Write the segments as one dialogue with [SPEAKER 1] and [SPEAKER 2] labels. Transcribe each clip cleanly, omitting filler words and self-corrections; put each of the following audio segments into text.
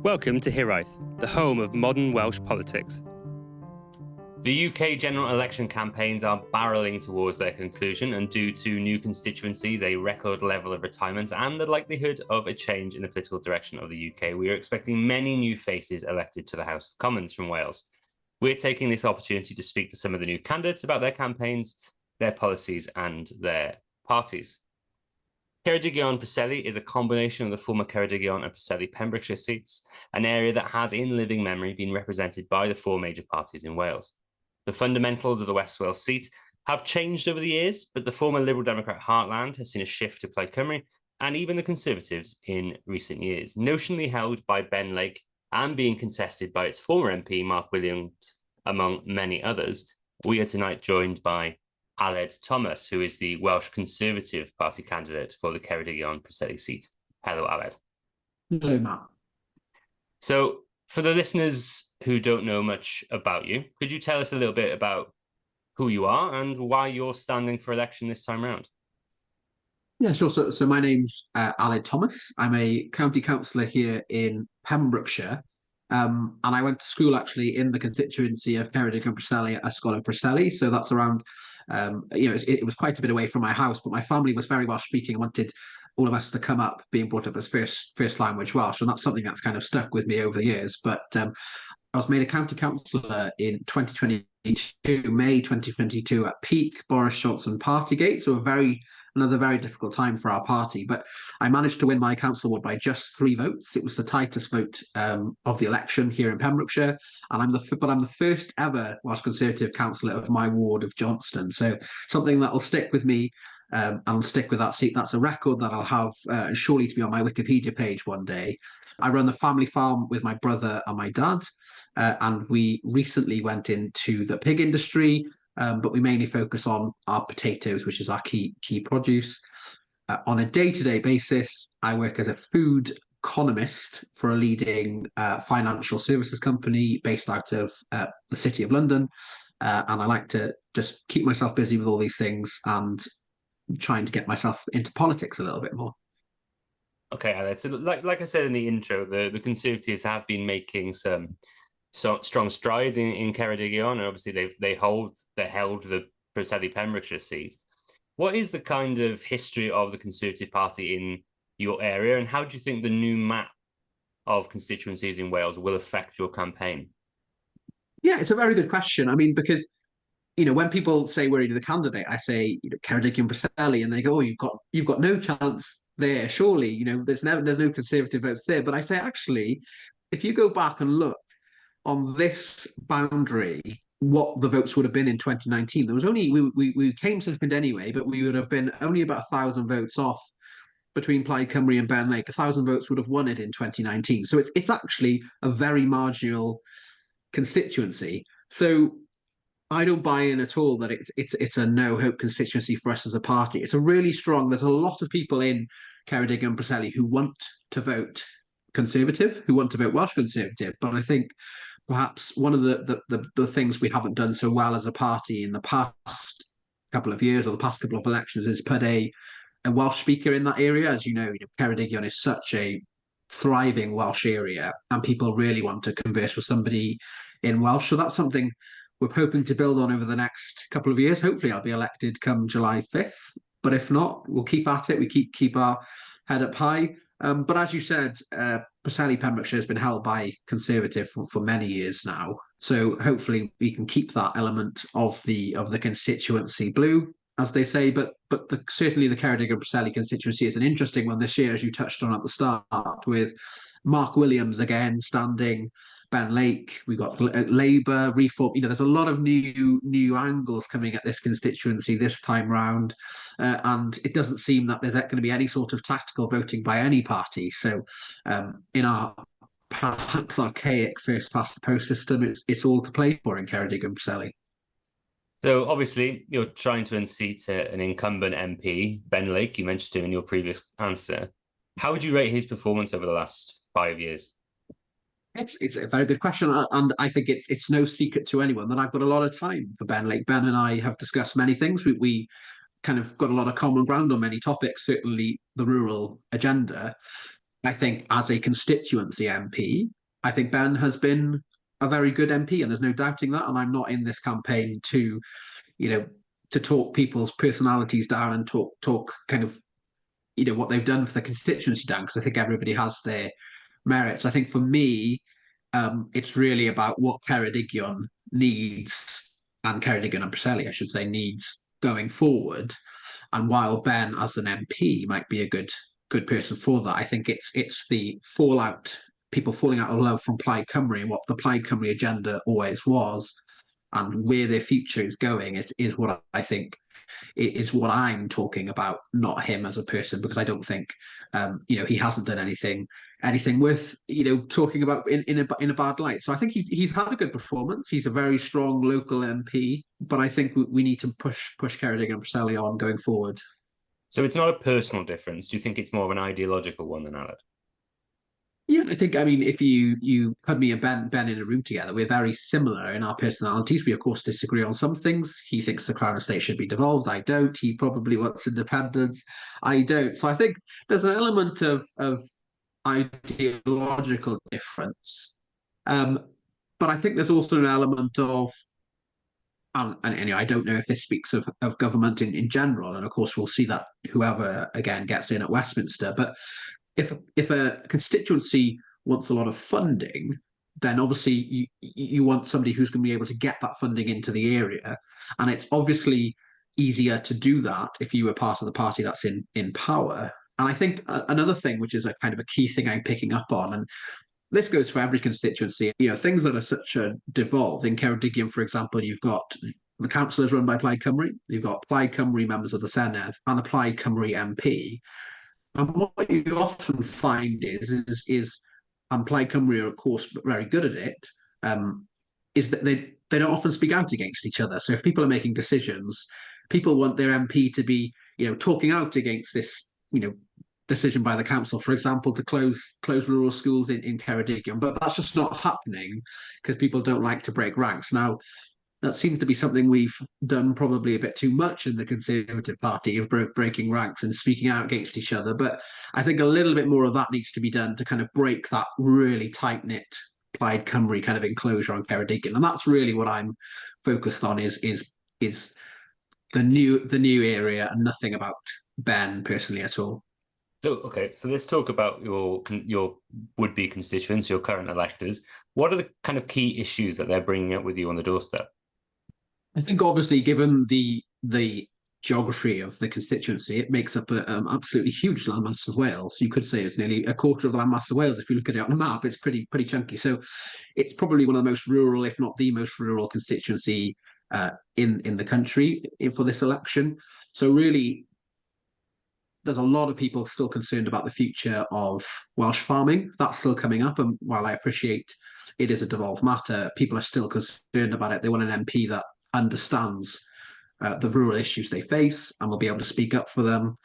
[SPEAKER 1] Welcome to Hiraeth, the home of modern Welsh politics. The UK general election campaigns are barrelling towards their conclusion, and due to new constituencies, a record level of retirements, and the likelihood of a change in the political direction of the UK, we are expecting many new faces elected to the House of Commons from Wales. We're taking this opportunity to speak to some of the new candidates about their campaigns, their policies, and their parties. Ceredigion Preseli is a combination of the former Ceredigion and Preseli Pembrokeshire seats, an area that has in living memory been represented by the four major parties in Wales. The fundamentals of the West Wales seat have changed over the years, but the former Liberal Democrat heartland has seen a shift to Plaid Cymru, and even the Conservatives in recent years. Notionally held by Ben Lake and being contested by its former MP, Mark Williams, among many others, we are tonight joined by Hiraeth Thomas, who is the Welsh Conservative Party candidate for the Ceredigion Preseli seat. Hello, Hiraeth.
[SPEAKER 2] Hello, Matt.
[SPEAKER 1] So, for the listeners who don't know much about you, could you tell us a little bit about who you are and why you're standing for election this time round?
[SPEAKER 2] Yeah, sure. So my name's Hiraeth Thomas. I'm a county councillor here in Pembrokeshire. And I went to school actually in the constituency of Ceredigion Preseli at Cllr Preseli. So that's around, it was quite a bit away from my house, but my family was very Welsh speaking and wanted all of us to come up being brought up as first language Welsh. And that's something that's kind of stuck with me over the years. But I was made a county councillor in 2022, May 2022 at peak Boris Johnson Partygate. So another very difficult time for our party, but I managed to win my council ward by just 3 votes. It was the tightest vote of the election here in Pembrokeshire, and I'm the first ever Welsh Conservative councillor of my ward of Johnston. So something that will stick with me and stick with that seat. That's a record that I'll have surely to be on my Wikipedia page one day. I run the family farm with my brother and my dad, and we recently went into the pig industry. But we mainly focus on our potatoes, which is our key produce. On a day-to-day basis, I work as a food economist for a leading financial services company based out of the City of London. And I like to just keep myself busy with all these things and trying to get myself into politics a little bit more.
[SPEAKER 1] Okay, Alex. So like I said in the intro, the Conservatives have been making some strong strides in Ceredigion, and obviously they held the Preseli Pembrokeshire seat. What is the kind of history of the Conservative Party in your area, and how do you think the new map of constituencies in Wales will affect your campaign?
[SPEAKER 2] Yeah, it's a very good question. I mean, because when people say where are you the candidate, I say Ceredigion Preseli, and they go, "Oh, you've got no chance there. Surely, there's no Conservative votes there." But I say actually, if you go back and look on this boundary, what the votes would have been in 2019. There was only we came second anyway, but we would have been only about 1,000 votes off between Plaid Cymru and Ben Lake. 1,000 votes would have won it in 2019. So it's actually a very marginal constituency. So I don't buy in at all that it's a no hope constituency for us as a party. It's a really strong. There's a lot of people in Ceredigion and Preseli who want to vote Conservative, who want to vote Welsh Conservative, but I think perhaps one of the things we haven't done so well as a party in the past couple of years or the past couple of elections is put a Welsh speaker in that area. As you know, Ceredigion is such a thriving Welsh area, and people really want to converse with somebody in Welsh. So that's something we're hoping to build on over the next couple of years. Hopefully, I'll be elected come July 5th. But if not, we'll keep at it. We keep our head up high. But as you said, Preseli Pembrokeshire has been held by Conservative for many years now. So hopefully we can keep that element of the constituency blue, as they say. But certainly the Ceredigion Preseli constituency is an interesting one this year, as you touched on at the start, with Mark Williams again standing, Ben Lake, we've got Labour, Reform. There's a lot of new angles coming at this constituency this time round, and it doesn't seem that there's going to be any sort of tactical voting by any party. So, in our perhaps archaic first past the post system, it's all to play for in Ceredigion Preseli.
[SPEAKER 1] So obviously you're trying to unseat an incumbent MP, Ben Lake. You mentioned him in your previous answer. How would you rate his performance over the last 5 years?
[SPEAKER 2] It's a very good question, and I think it's no secret to anyone that I've got a lot of time for Ben Lake. Ben and I have discussed many things. We kind of got a lot of common ground on many topics, certainly the rural agenda. I think as a constituency MP, I think Ben has been a very good MP, and there's no doubting that. And I'm not in this campaign to, you know, to talk people's personalities down and talk kind of, what they've done for the constituency down, because I think everybody has their merits. I think for me, it's really about what Ceredigion needs, and Ceredigion and Preseli, I should say, needs going forward. And while Ben, as an MP, might be a good person for that, I think it's the fallout, people falling out of love from Plaid Cymru and what the Plaid Cymru agenda always was, and where their future is going is what I think is what I'm talking about, not him as a person, because I don't think he hasn't done anything worth talking about in a bad light. So I think he's had a good performance. He's a very strong local MP, but I think we need to push Ceredigion and Preseli on going forward.
[SPEAKER 1] So it's not a personal difference. Do you think it's more of an ideological one than Aled?
[SPEAKER 2] Yeah, I mean, if you put me and Ben in a room together, we're very similar in our personalities. We of course disagree on some things. He thinks the Crown Estate should be devolved. I don't. He probably wants independence. I don't. So I think there's an element of ideological difference, but I think there's also an element of and anyway, I don't know if this speaks of government in general, and of course we'll see that whoever again gets in at Westminster, but if a constituency wants a lot of funding, then obviously you want somebody who's going to be able to get that funding into the area, and it's obviously easier to do that if you were part of the party that's in power. And I think another thing, which is a kind of a key thing I'm picking up on, and this goes for every constituency, things that are such a devolved. In Ceredigion, for example, you've got the council is run by Plaid Cymru, you've got Plaid Cymru members of the Senedd, and a Plaid Cymru MP. And what you often find is and Plaid Cymru are of course very good at it, is that they don't often speak out against each other. So if people are making decisions, people want their MP to be talking out against this decision by the council, for example, to close rural schools in Ceredigion. But that's just not happening because people don't like to break ranks. Now, that seems to be something we've done probably a bit too much in the Conservative Party of breaking ranks and speaking out against each other. But I think a little bit more of that needs to be done to kind of break that really tight-knit Plaid Cymru kind of enclosure on Ceredigion. And that's really what I'm focused on is the new area and nothing about Ben personally at all.
[SPEAKER 1] So, okay, so let's talk about your would-be constituents, your current electors. What are the kind of key issues that they're bringing up with you on the doorstep?
[SPEAKER 2] I think obviously, given the geography of the constituency, it makes up an absolutely huge landmass of Wales. You could say it's nearly a quarter of the landmass of Wales if you look at it on a map. It's pretty chunky. So it's probably one of the most rural, if not the most rural constituency in the country for this election. So really, there's a lot of people still concerned about the future of Welsh farming. That's still coming up. And while I appreciate it is a devolved matter, people are still concerned about it. They want an MP that understands the rural issues they face and will be able to speak up for them.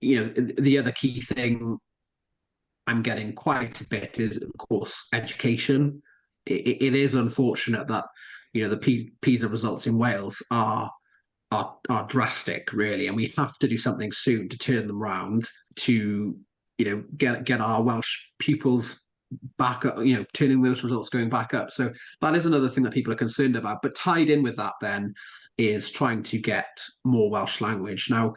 [SPEAKER 2] The other key thing I'm getting quite a bit is, of course, education. It is unfortunate that the PISA results in Wales are drastic, really, and we have to do something soon to turn them round to get our Welsh pupils back up, turning those results going back up. So that is another thing that people are concerned about. But tied in with that then is trying to get more Welsh language. Now,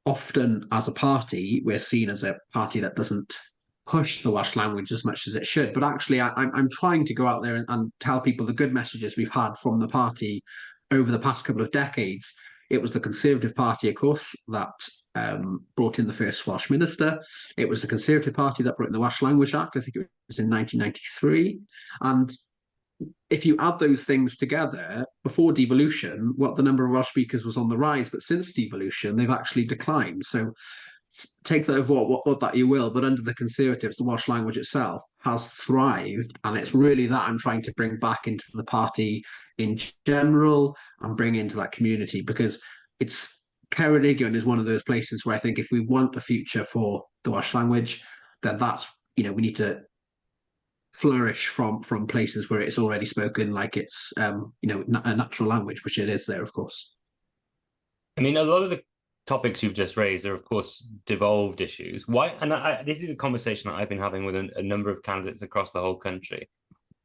[SPEAKER 2] often as a party, we're seen as a party that doesn't push the Welsh language as much as it should. But actually, I'm trying to go out there and tell people the good messages we've had from the party over the past couple of decades. It was the Conservative Party, of course, that brought in the first Welsh minister. It was the Conservative Party that brought in the Welsh Language Act. I think it was in 1993. And if you add those things together, before devolution, what the number of Welsh speakers was on the rise, but since devolution, they've actually declined. So take that of what that you will, but under the Conservatives, the Welsh language itself has thrived, and it's really that I'm trying to bring back into the party in general and bring into that community, because it's Ceredigion is one of those places where I think if we want a future for the Welsh language, then that's we need to flourish from places where it's already spoken like it's a natural language, which it is there, of course.
[SPEAKER 1] I mean, a lot of the topics you've just raised are, of course, devolved issues. Why? And this is a conversation that I've been having with a number of candidates across the whole country,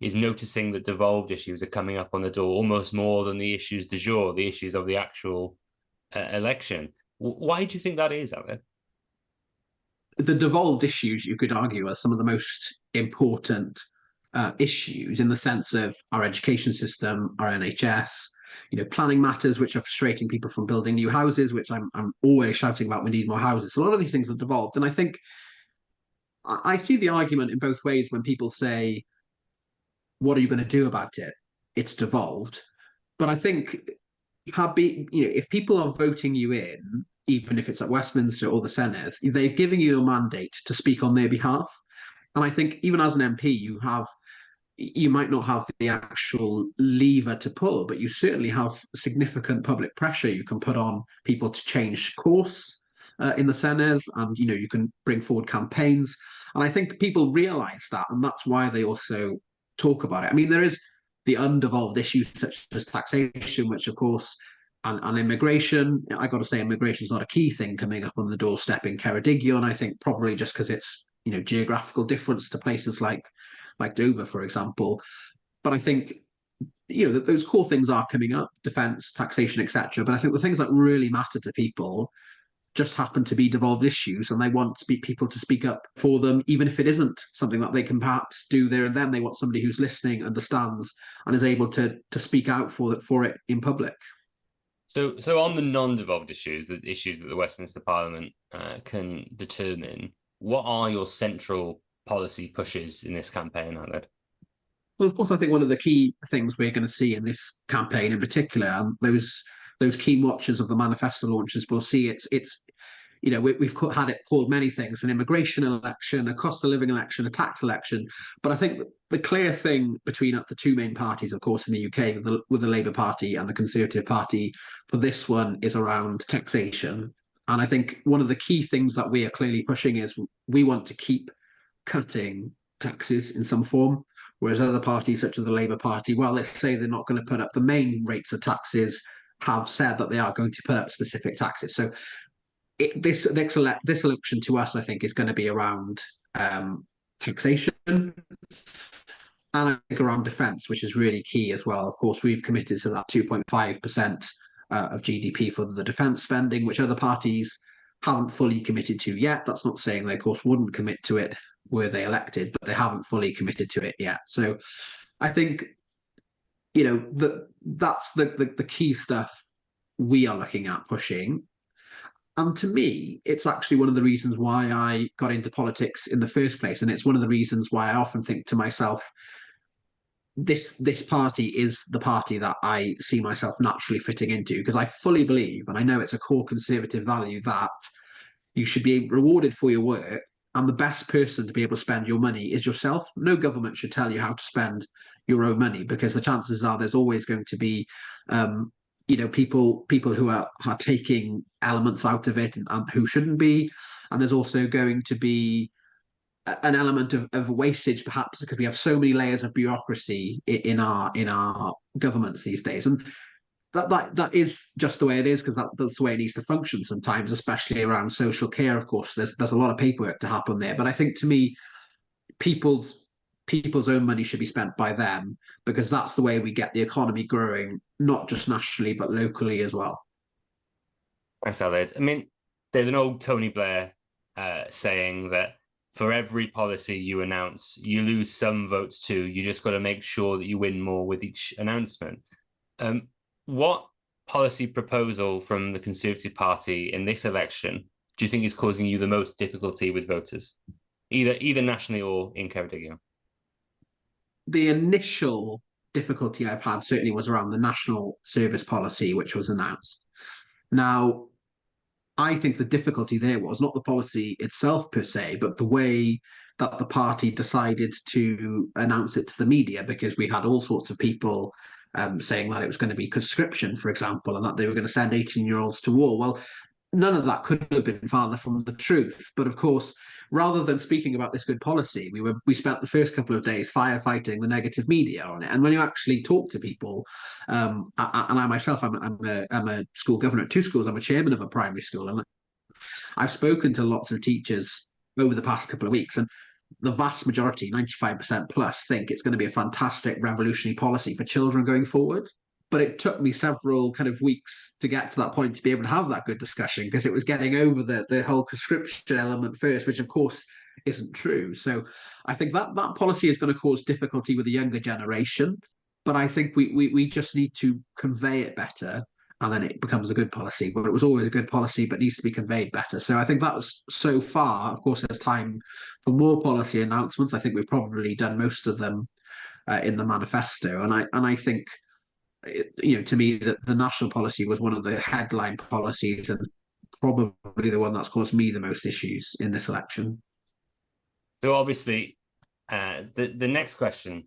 [SPEAKER 1] is noticing that devolved issues are coming up on the door almost more than the issues du jour, the issues of the actual election. Why do you think that is, Alan?
[SPEAKER 2] The devolved issues, you could argue, are some of the most important issues in the sense of our education system, our NHS, planning matters, which are frustrating people from building new houses, which I'm always shouting about. We need more houses. So a lot of these things are devolved, and I think I see the argument in both ways when people say, "What are you going to do about it? It's devolved." But I think if people are voting you in, even if it's at Westminster or the Senedd, they're giving you a mandate to speak on their behalf. And I think even as an MP, you might not have the actual lever to pull, but you certainly have significant public pressure you can put on people to change course in the Senedd, and you can bring forward campaigns. And I think people realise that, and that's why they also talk about it. I mean, there is the undevolved issues such as taxation, which of course, and immigration. I got to say, immigration is not a key thing coming up on the doorstep in Ceredigion. I think probably just because it's geographical difference to places like Dover, for example. But I think that those core things are coming up: defence, taxation, etc. But I think the things that really matter to people just happen to be devolved issues, and they want people to speak up for them, even if it isn't something that they can perhaps do there and then. They want somebody who's listening, understands, and is able to speak out for it in public.
[SPEAKER 1] So on the non-devolved issues, the issues that the Westminster Parliament can determine, what are your central policy pushes in this campaign, Ahmed?
[SPEAKER 2] Well, of course, I think one of the key things we're going to see in this campaign in particular, and those keen watchers of the manifesto launches will see it's we've had it called many things: an immigration election, a cost of living election, a tax election. But I think the clear thing between the two main parties, of course, in the UK, with the Labour Party and the Conservative Party, for this one is around taxation. And I think one of the key things that we are clearly pushing is we want to keep cutting taxes in some form, whereas other parties, such as the Labour Party, well, let's say they're not going to put up the main rates of taxes, have said that they are going to put up specific taxes. So this election to us, I think, is going to be around taxation, and I think around defence, which is really key as well. Of course, we've committed to that 2.5% of GDP for the defence spending, which other parties haven't fully committed to yet. That's not saying they, of course, wouldn't commit to it were they elected, but they haven't fully committed to it yet. So I think that's the key stuff we are looking at pushing. And to me, it's actually one of the reasons why I got into politics in the first place. And it's one of the reasons why I often think to myself, this party is the party that I see myself naturally fitting into, because I fully believe, and I know it's a core Conservative value, that you should be rewarded for your work, and the best person to be able to spend your money is yourself. No government should tell you how to spend your own money, because the chances are there's always going to be people who are taking elements out of it and who shouldn't be. And there's also going to be an element of wastage, perhaps, because we have so many layers of bureaucracy in our governments these days. And that is just the way it is, because that's the way it needs to function sometimes, especially around social care. Of course, there's a lot of paperwork to happen there. But I think, to me, people's own money should be spent by them, because that's the way we get the economy growing, not just nationally, but locally as well.
[SPEAKER 1] Thanks, Aled. I mean, there's an old Tony Blair saying that for every policy you announce, you lose some votes too. You just got to make sure that you win more with each announcement. What policy proposal from the Conservative Party in this election do you think is causing you the most difficulty with voters, either nationally or in Ceredigion?
[SPEAKER 2] The initial difficulty I've had certainly was around the national service policy, which was announced. Now, I think the difficulty there was not the policy itself per se, but the way that the party decided to announce it to the media, because we had all sorts of people saying that it was going to be conscription, for example, and that they were going to send 18-year-olds to war. Well, none of that could have been farther from the truth. But of course, rather than speaking about this good policy, we spent the first couple of days firefighting the negative media on it. And when you actually talk to people, and I myself, I'm a school governor at two schools. I'm a chairman of a primary school, and I've spoken to lots of teachers over the past couple of weeks, and the vast majority, 95% plus, think it's going to be a fantastic revolutionary policy for children going forward. But it took me several kind of weeks to get to that point to be able to have that good discussion, because it was getting over the whole conscription element first, which of course isn't true. So I think that policy is going to cause difficulty with the younger generation. But I think we just need to convey it better, and then it becomes a good policy. But it was always a good policy, but needs to be conveyed better. So I think that was so far. Of course, there's time for more policy announcements. I think we've probably done most of them in the manifesto, and I think, to me, that the national policy was one of the headline policies, and probably the one that's caused me the most issues in this election.
[SPEAKER 1] So obviously, the next question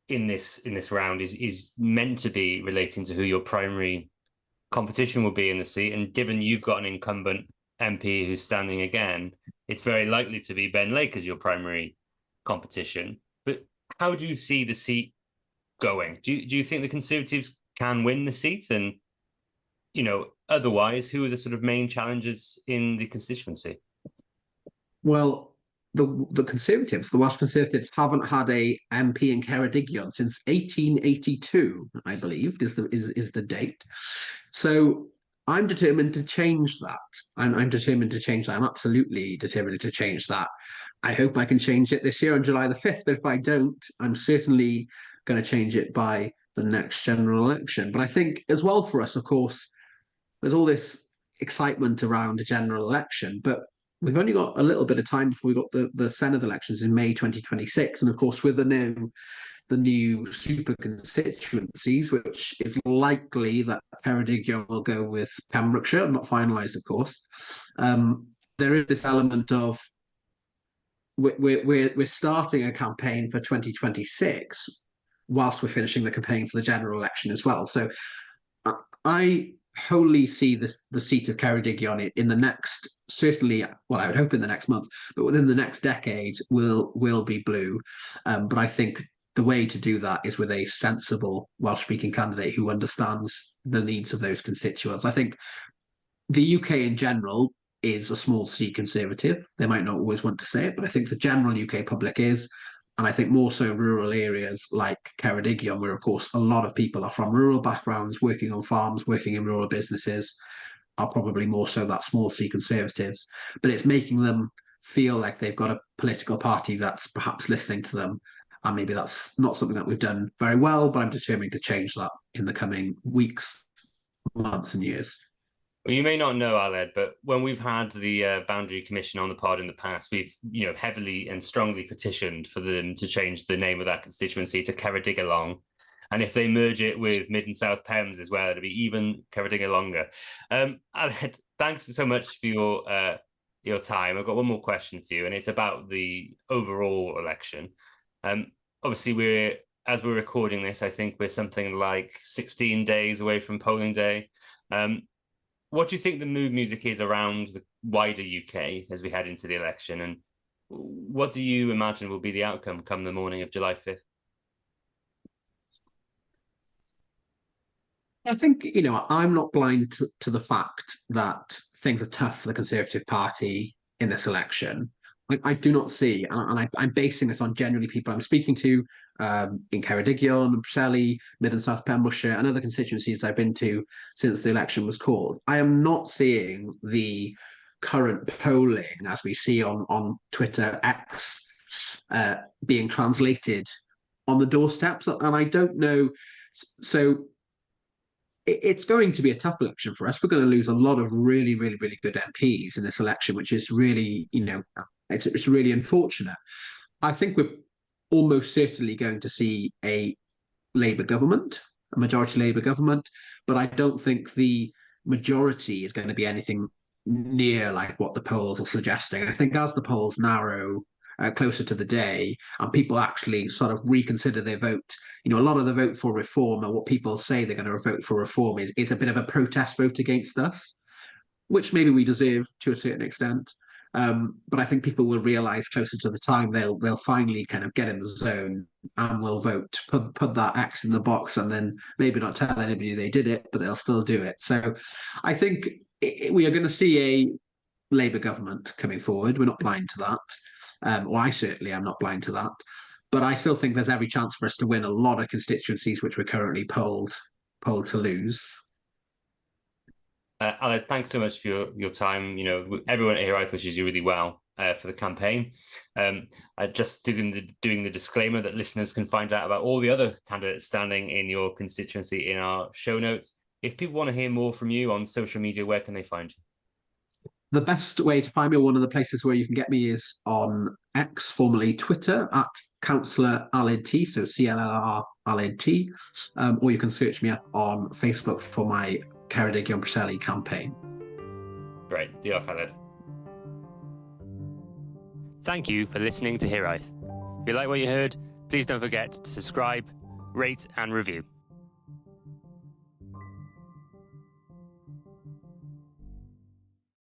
[SPEAKER 1] in this round is meant to be relating to who your primary competition will be in the seat. And given you've got an incumbent MP who's standing again, it's very likely to be Ben Lake as your primary competition. But how do you see the seat going? Do you think the Conservatives can win the seat? And, otherwise, who are the sort of main challenges in the constituency?
[SPEAKER 2] Well, the Conservatives, the Welsh Conservatives, haven't had a MP in Ceredigion since 1882, I believe, is the date. So I'm determined to change that. I'm determined to change that. I'm absolutely determined to change that. I hope I can change it this year on July the 5th, but if I don't, I'm certainly going to change it by the next general election. But I think as well for us, of course, there's all this excitement around a general election, but we've only got a little bit of time before we got the Senedd elections in May 2026. And of course, with the new super constituencies, which is likely that Ceredigion will go with Pembrokeshire, not finalised, of course. There is this element of we're starting a campaign for 2026 whilst we're finishing the campaign for the general election as well. So I wholly see the seat of Ceredigion in the next, certainly, well, I would hope in the next month, but within the next decade will be blue. But I think the way to do that is with a sensible Welsh-speaking candidate who understands the needs of those constituents. I think the UK in general is a small C Conservative. They might not always want to say it, but I think the general UK public is. And I think more so rural areas like Ceredigion, where, of course, a lot of people are from rural backgrounds, working on farms, working in rural businesses, are probably more so that small C Conservatives. But it's making them feel like they've got a political party that's perhaps listening to them. And maybe that's not something that we've done very well, but I'm determined to change that in the coming weeks, months, and years.
[SPEAKER 1] Well, you may not know, Aled, but when we've had the Boundary Commission on the pod in the past, we've heavily and strongly petitioned for them to change the name of that constituency to Ceredigion. And if they merge it with Mid and South Pems as well, it'll be even Ceredigion longer. Aled, thanks so much for your time. I've got one more question for you, and it's about the overall election. Obviously, as we're recording this, I think we're something like 16 days away from polling day. What do you think the mood music is around the wider UK as we head into the election? And what do you imagine will be the outcome come the morning of July 5th?
[SPEAKER 2] I think, I'm not blind to the fact that things are tough for the Conservative Party in this election. I do not see, and I'm basing this on generally people I'm speaking to in Ceredigion and Preseli, Mid and South Pembrokeshire, and other constituencies I've been to since the election was called. I am not seeing the current polling as we see on Twitter X being translated on the doorsteps, and I don't know. So it's going to be a tough election for us. We're going to lose a lot of really, really, really good MPs in this election, which is really, it's really unfortunate. I think we're almost certainly going to see a Labour government, a majority Labour government, but I don't think the majority is going to be anything near like what the polls are suggesting. I think as the polls narrow closer to the day and people actually sort of reconsider their vote, a lot of the vote for reform, and what people say they're going to vote for reform is a bit of a protest vote against us. which maybe we deserve to a certain extent. But I think people will realise closer to the time they'll finally kind of get in the zone and will vote, put that X in the box, and then maybe not tell anybody they did it, but they'll still do it. So I think we are going to see a Labour government coming forward. We're not blind to that. Or I certainly am not blind to that. But I still think there's every chance for us to win a lot of constituencies which we're currently polled to lose.
[SPEAKER 1] Alan, thanks so much for your time. Everyone at Hiraeth wishes you really well for the campaign. Just doing the disclaimer that listeners can find out about all the other candidates standing in your constituency in our show notes. If people want to hear more from you on social media, where can they find you?
[SPEAKER 2] The best way to find me, one of the places where you can get me, is on X, formerly Twitter, at Cllr Aled T, so Cllr Aled T, or you can search me up on Facebook for my Ceredigion Preseli campaign.
[SPEAKER 1] Great. Diolch, Aled. Thank you for listening to Hiraeth. If you like what you heard, please don't forget to subscribe, rate and review.